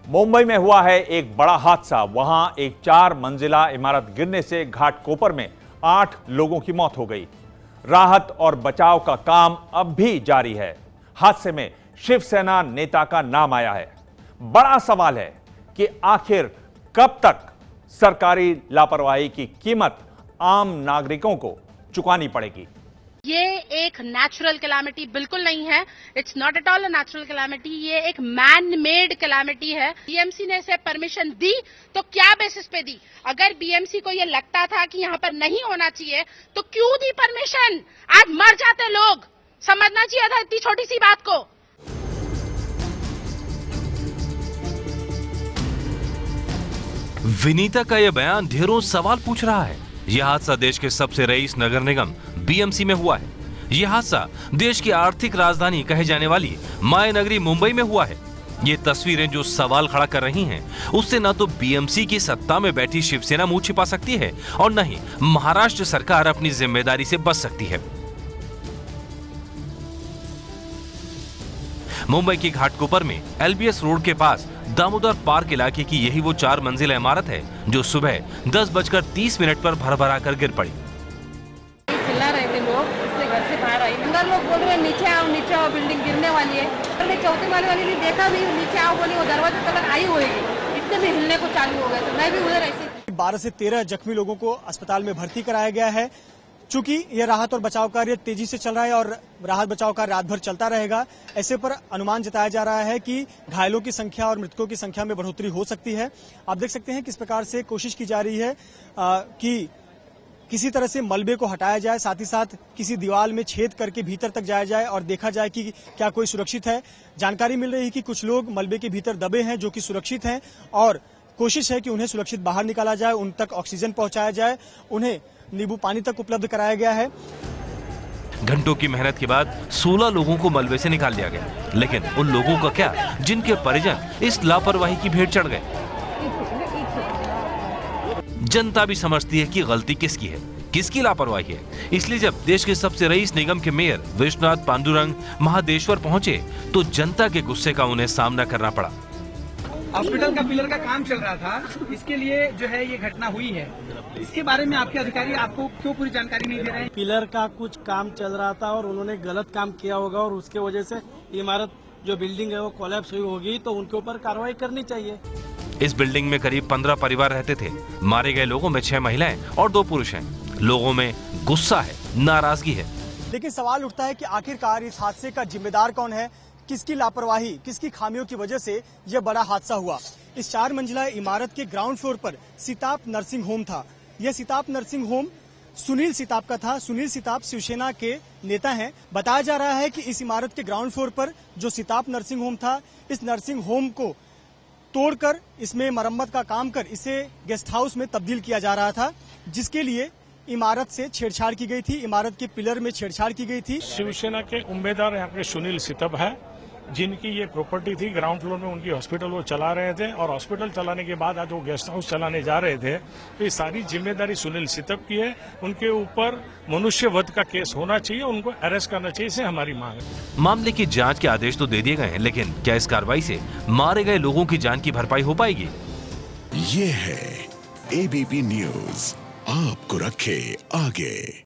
मुंबई में हुआ है एक बड़ा हादसा। वहां एक 4 मंजिला इमारत गिरने से घाटकोपर में 8 लोगों की मौत हो गई। राहत और बचाव का काम अब भी जारी है। हादसे में शिवसेना नेता का नाम आया है। बड़ा सवाल है कि आखिर कब तक सरकारी लापरवाही की कीमत आम नागरिकों को चुकानी पड़ेगी। ये एक नेचुरल कैलामिटी बिल्कुल नहीं है। It's not at all a natural calamity. ये एक मैन मेड कैलामिटी है। बीएमसी ने इसे परमिशन दी तो क्या बेसिस पे दी? अगर बीएमसी को ये लगता था कि यहाँ पर नहीं होना चाहिए तो क्यों दी परमिशन? आज मर जाते लोग। समझना चाहिए था इतनी छोटी सी बात को। विनीता का यह बयान ढेरों सवाल पूछ रहा है। यह हादसा देश के सबसे रईस नगर निगम बीएमसी में हुआ है। यह हादसा देश की आर्थिक राजधानी कहे जाने वाली माय नगरी मुंबई में हुआ है। ये तस्वीरें जो सवाल खड़ा कर रही हैं, उससे न तो बीएमसी की सत्ता में बैठी शिवसेना मुंह छिपा सकती है और न ही महाराष्ट्र सरकार अपनी जिम्मेदारी से बच सकती है। मुंबई की घाटकोपर में एलबीएस रोड के पास दामोदर पार्क इलाके की यही वो 4 मंजिला इमारत है जो सुबह 10:30 पर भरभरा कर गिर पड़ी। चिल्ला रहे थे लोग, इसलिए घर से बाहर आई। अंदर लोग बोल रहे नीचे आओ, बिल्डिंग गिरने वाली है। और मैं चौथे माले वाली ने देखा भी, नीचे आओ बोली, वो दरवाजे तक आई होगी, इतने में हिलने को चालू हो गए। तो मैं भी उधर ऐसे 12 से 13 जख्मी लोगों को अस्पताल में भर्ती कराया गया है। चूंकि यह राहत और बचाव कार्य तेजी से चल रहा है और राहत बचाव कार्य रात भर चलता रहेगा, ऐसे पर अनुमान जताया जा रहा है कि घायलों की संख्या और मृतकों की संख्या में बढ़ोतरी हो सकती है। आप देख सकते हैं किस प्रकार से कोशिश की जा रही है कि किसी तरह से मलबे को हटाया जाए, साथ ही साथ किसी दीवार में छेद करके भीतर तक जाया जाए और देखा जाए कि क्या कोई सुरक्षित है। जानकारी मिल रही है कि कुछ लोग मलबे के भीतर दबे हैं जो कि सुरक्षित हैं और कोशिश है कि उन्हें सुरक्षित बाहर निकाला जाए, उन तक ऑक्सीजन पहुंचाया जाए, उन्हें नींबू पानी तक उपलब्ध कराया गया है। घंटों की मेहनत के बाद 16 लोगों को मलबे से निकाल लिया गया, लेकिन उन लोगों का क्या जिनके परिजन इस लापरवाही की भेंट चढ़ गए। जनता भी समझती है कि गलती किसकी है, किसकी लापरवाही है। इसलिए जब देश के सबसे रईस निगम के मेयर विश्वनाथ पांडुरंग महादेश्वर पहुंचे तो जनता के गुस्से का उन्हें सामना करना पड़ा। हॉस्पिटल का पिलर का काम चल रहा था, इसके लिए जो है ये घटना हुई है। इसके बारे में आपके अधिकारी आपको क्यों पूरी जानकारी नहीं दे रहे हैं? पिलर का कुछ काम चल रहा था और उन्होंने गलत काम किया होगा और उसके वजह से इमारत जो बिल्डिंग है वो कोलैप्स हुई होगी, तो उनके ऊपर कार्रवाई करनी चाहिए। इस बिल्डिंग में करीब 15 परिवार रहते थे। मारे गए लोगों में 6 महिलाएं और 2 पुरुष हैं। लोगों में गुस्सा है, नाराजगी है। लेकिन सवाल उठता है कि आखिरकार इस हादसे का जिम्मेदार कौन है, किसकी लापरवाही, किसकी खामियों की वजह से यह बड़ा हादसा हुआ। इस 4 मंजिला इमारत के ग्राउंड फ्लोर पर सिताप नर्सिंग होम था। यह सिताप नर्सिंग होम सुनील सिताप का था। सुनील सिताप शिवसेना के नेता हैं। बताया जा रहा है कि इस इमारत के ग्राउंड फ्लोर पर जो सिताप नर्सिंग होम था, इस नर्सिंग होम को तोड़कर इसमें मरम्मत का काम कर इसे गेस्ट हाउस में तब्दील किया जा रहा था, जिसके लिए इमारत से छेड़छाड़ की गई थी, इमारत के पिलर में छेड़छाड़ की गई थी। शिवसेना के उम्मीदवार यहाँ पे सुनील सिताप है, जिनकी ये प्रॉपर्टी थी। ग्राउंड फ्लोर में उनकी हॉस्पिटल वो चला रहे थे और हॉस्पिटल चलाने के बाद आज वो गेस्ट हाउस चलाने जा रहे थे। तो ये सारी जिम्मेदारी सुनील सिताप की है। उनके ऊपर मनुष्य वध का केस होना चाहिए, उनको अरेस्ट करना चाहिए, इसे हमारी मांग है। मामले की जांच के आदेश तो दे दिए गए हैं, लेकिन क्या इस कार्रवाई से मारे गए लोगों की जान की भरपाई हो पाएगी? ये है एबीपी न्यूज, आपको रखे आगे।